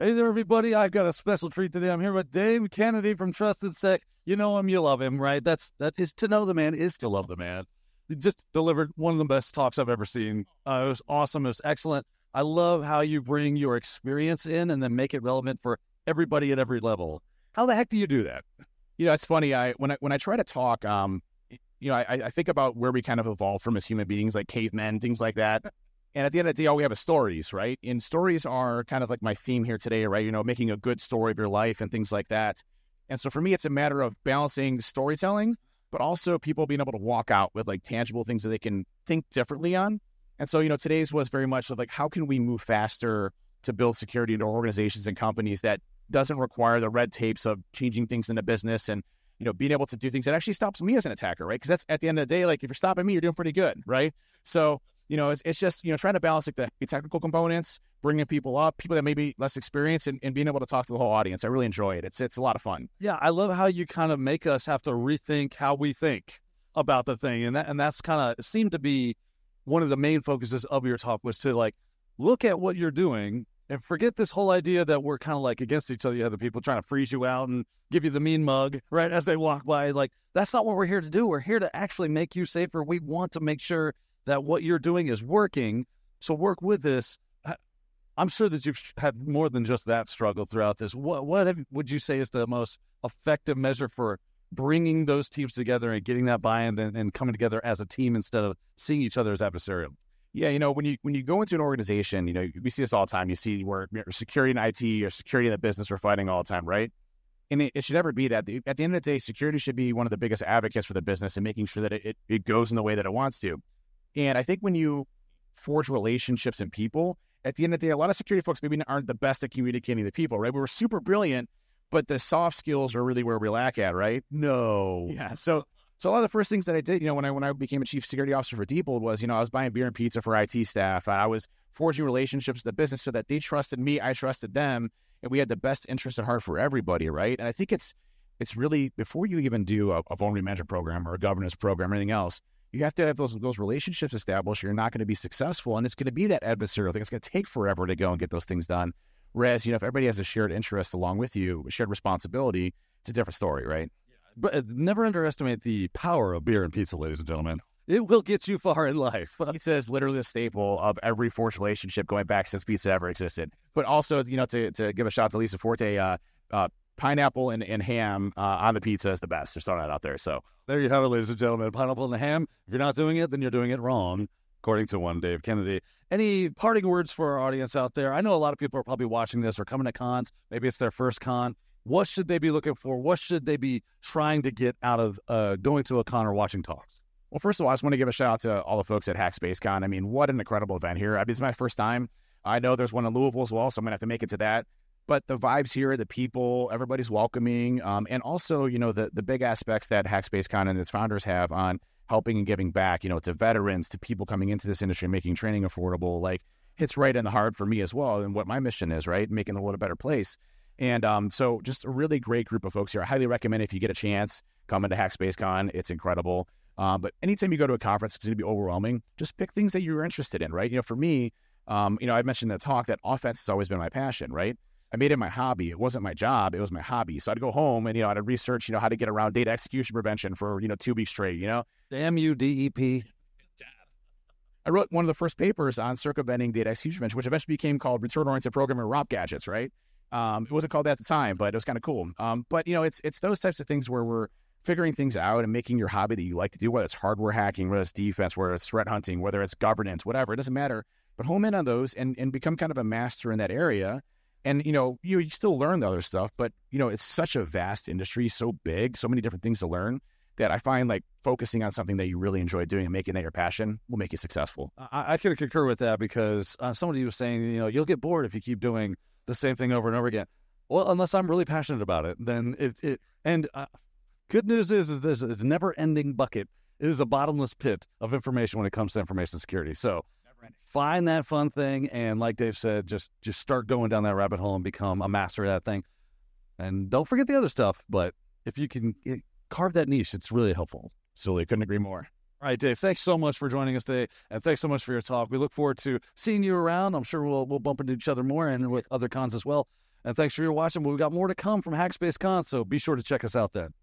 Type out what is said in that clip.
Hey there, everybody. I've got a special treat today. I'm here with Dave Kennedy from Trusted Sec. You know him, you love him, right? That is to know the man is to love the man. He just delivered one of the best talks I've ever seen. It was awesome. It was excellent. I love how you bring your experience in and then make it relevant for everybody at every level. How the heck do you do that? You know, it's funny. When I try to talk, I think about where we kind of evolved from as human beings, like cavemen, things like that. And at the end of the day, all we have is stories, right? And stories are kind of like my theme here today, right? You know, making a good story of your life and things like that. And so for me, it's a matter of balancing storytelling, but also people being able to walk out with like tangible things that they can think differently on. And so, you know, today's was very much of like, how can we move faster to build security into organizations and companies that doesn't require the red tapes of changing things in the business and, you know, being able to do things that actually stops me as an attacker, right? Because that's at the end of the day, like if you're stopping me, you're doing pretty good, right? So, you know, it's just, you know, trying to balance like the technical components, bringing people up, people that may be less experienced and being able to talk to the whole audience. I really enjoy it. It's a lot of fun. Yeah, I love how you kind of make us have to rethink how we think about the thing. And that's kind of seemed to be one of the main focuses of your talk was to like, look at what you're doing and forget this whole idea that we're kind of like against each other. You have the people trying to freeze you out and give you the mean mug, right, as they walk by. Like, that's not what we're here to do. We're here to actually make you safer. We want to make sure that what you're doing is working. So work with this. I'm sure that you've had more than just that struggle throughout this. What would you say is the most effective measure for bringing those teams together and getting that buy-in and coming together as a team instead of seeing each other as adversarial? Yeah, you know, when you go into an organization, you know, we see this all the time. You see where security in IT or security in the business are fighting all the time, right? And it should never be that. At the end of the day, security should be one of the biggest advocates for the business and making sure that it goes in the way that it wants to. And I think when you forge relationships and people, at the end of the day, a lot of security folks maybe aren't the best at communicating to people, right? We were super brilliant, but the soft skills are really where we lack at, right? No. Yeah. So a lot of the first things that I did, you know, when I became a chief security officer for Diebold was, you know, I was buying beer and pizza for IT staff. I was forging relationships with the business so that they trusted me, I trusted them, and we had the best interest at heart for everybody, right? And I think it's really, before you even do a vulnerability management program or a governance program or anything else, you have to have those relationships established. You're not going to be successful, and it's going to be that adversarial thing. It's going to take forever to go and get those things done. Whereas, you know, if everybody has a shared interest along with you, a shared responsibility, it's a different story, right? But never underestimate the power of beer and pizza, ladies and gentlemen. It will get you far in life. Pizza is literally a staple of every forged relationship going back since pizza ever existed. But also, you know, to give a shout out to Lisa Forte, pineapple and ham on the pizza is the best. Just throwing that out there. So there you have it, ladies and gentlemen. Pineapple and ham. If you're not doing it, then you're doing it wrong, according to one Dave Kennedy. Any parting words for our audience out there? I know a lot of people are probably watching this or coming to cons. Maybe it's their first con. What should they be looking for? What should they be trying to get out of going to a con or watching talks? Well, first of all, I just want to give a shout out to all the folks at HackSpaceCon. I mean, what an incredible event here. I mean, it's my first time. I know there's one in Louisville as well, so I'm going to have to make it to that. But the vibes here, the people, everybody's welcoming. And also, you know, the big aspects that HackSpaceCon and its founders have on helping and giving back, you know, to veterans, to people coming into this industry, making training affordable, like hits right in the heart for me as well. And what my mission is, right? Making the world a better place. And so just a really great group of folks here. I highly recommend if you get a chance, come into HackSpaceCon. It's incredible. But anytime you go to a conference, it's going to be overwhelming. Just pick things that you're interested in, right? You know, for me, you know, I mentioned in the talk that offense has always been my passion, right? I made it my hobby. It wasn't my job. It was my hobby. So I'd go home and, you know, I'd research, you know, how to get around data execution prevention for, you know, 2 weeks straight, you know? MUDEP. I wrote one of the first papers on circumventing data execution prevention, which eventually became called Return-Oriented Programming or ROP Gadgets, right? It wasn't called that at the time, but it was kind of cool. But, you know, it's those types of things where we're figuring things out and making your hobby that you like to do, whether it's hardware hacking, whether it's defense, whether it's threat hunting, whether it's governance, whatever, it doesn't matter. But home in on those and become kind of a master in that area. And, you know, you still learn the other stuff, but, you know, it's such a vast industry, so big, so many different things to learn that I find like focusing on something that you really enjoy doing and making that your passion will make you succceptional. I can concur with that because somebody was saying, you know, you'll get bored if you keep doing the same thing over and over again. Well, unless I'm really passionate about it, then good news is this, it's a never-ending bucket. It is a bottomless pit of information when it comes to information security. So find that fun thing, and like Dave said, just start going down that rabbit hole and become a master of that thing. And don't forget the other stuff, but if you can carve that niche, it's really helpful. Absolutely, couldn't agree more. All right, Dave, thanks so much for joining us today, and thanks so much for your talk. We look forward to seeing you around. I'm sure we'll bump into each other more and with other cons as well. And thanks for your watching. We've got more to come from Hackspace Con, so be sure to check us out then.